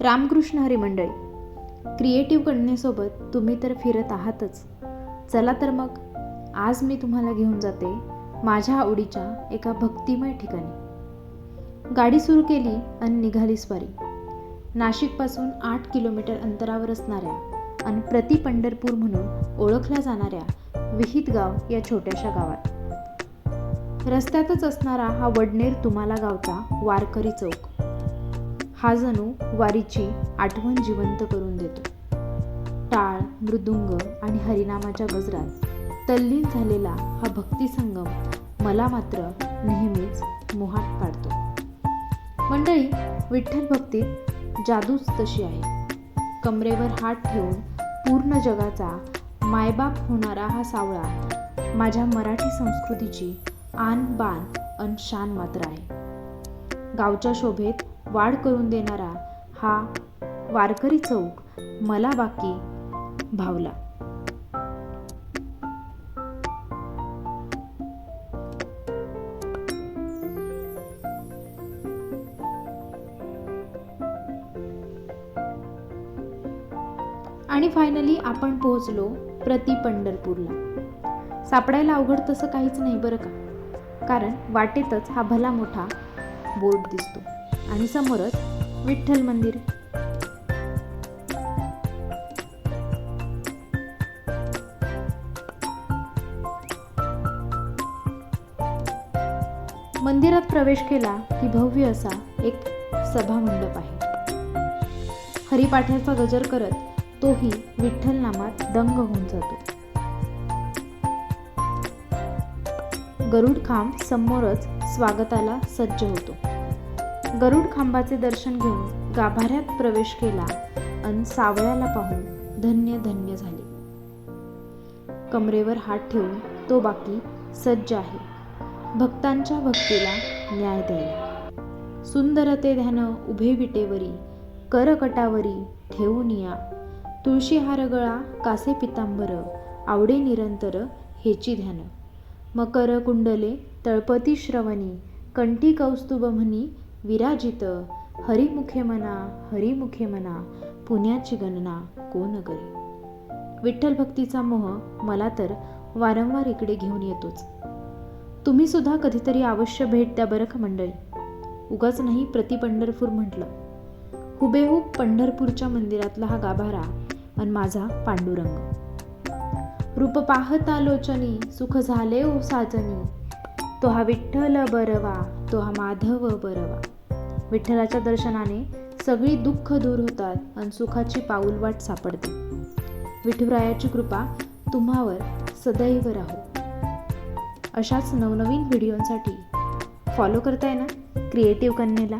रामकृष्ण हरी मंडळी, क्रिएटिव्ह कन्येसोबत तुम्ही तर फिरत आहातच. चला तर मग आज मी तुम्हाला घेऊन जाते माझ्या आवडीच्या एका भक्तिमय ठिकाणी. गाडी सुरू केली आणि निघाली स्वारी. नाशिकपासून 8 किलोमीटर अंतरावर असणाऱ्या आणि प्रति पंढरपूर म्हणून ओळखल्या जाणाऱ्या विहितगाव या छोट्याशा गावात. रस्त्यातच असणारा हा वडनेर तुमाला गावचा वारकरी चौक हा जणू वारीची आठवण जिवंत करून देतो. टाळ, मृदुंग आणि हरिनामाच्या गजरात तल्लीन झालेला हा भक्ती संगम मला मात्र नेहमीच मोहात पाडतो. मंडळी, विठ्ठल भक्तीत जादूच तशी आहे. कमरेवर हात ठेवून पूर्ण जगाचा मायबाप होणारा हा सावळा माझ्या मराठी संस्कृतीची आन बान अन शान मात्र आहे. गावच्या शोभेत वाढ करून देणारा हा वारकरी चौक मला बाकी भावला. आणि फायनली आपण पोहोचलो प्रति पंढरपूरला. सापडायला अवघड तसं काहीच नाही बरं का, कारण वाटेतच हा भला मोठा बोर्ड दिसतो आणि समोरच विठ्ठल मंदिर. मंदिरात प्रवेश केला की भव्य असा एक सभामंडप आहे. हरिपाठ्याचा गजर करत तोही विठ्ठल नामात दंग होऊन जातो. गरुड खांब समोरच स्वागताला सज्ज होतो. गरुड खांबाचे दर्शन घेऊन गाभाऱ्यात प्रवेश केला अन सावळ्याला पाहून धन्य धन्य झाले. कमरेवर हात ठेवून तो बाकी सज्ज आहे भक्तांच्या भक्तीला न्याय द्यायला. सुंदर ते ध्यान उभे विटेवरी, करकटावरी ठेवून या. तुळशी हार गळा कासे पितांबर, आवडे निरंतर हेची ध्यान. मकर कुंडले तळपती श्रवणी, कंठी कौस्तुभ म्हणी विराजित. हरिमुखे मना, हरिमुखे मना, पुण्याची गणना कोण करी. विठ्ठल भक्तीचा मोह मला तर वारंवार इकडे घेऊन येतोच. तुम्ही सुद्धा कधीतरी अवश्य भेट द्या बरं का मंडळी. उगाच नाही प्रति पंढरपूर म्हटलं. हुबेहूब पंढरपूरच्या मंदिरातला हा गाभारा आणि माझा पांडुरंग. रूप पाहता लोचनी, सुख झाले ओ साजनी. तो हा विठ्ठल बरवा, तो हा माधव बरवा. विठ्ठलाच्या दर्शनाने सगळी दुःख दूर होतात आणि सुखाची पाऊलवाट सापडते. विठुरायाची कृपा तुम्हावर सदैव राहो. अशाच नवनवीन व्हिडिओंसाठी फॉलो करताय ना क्रिएटिव्ह कन्येला.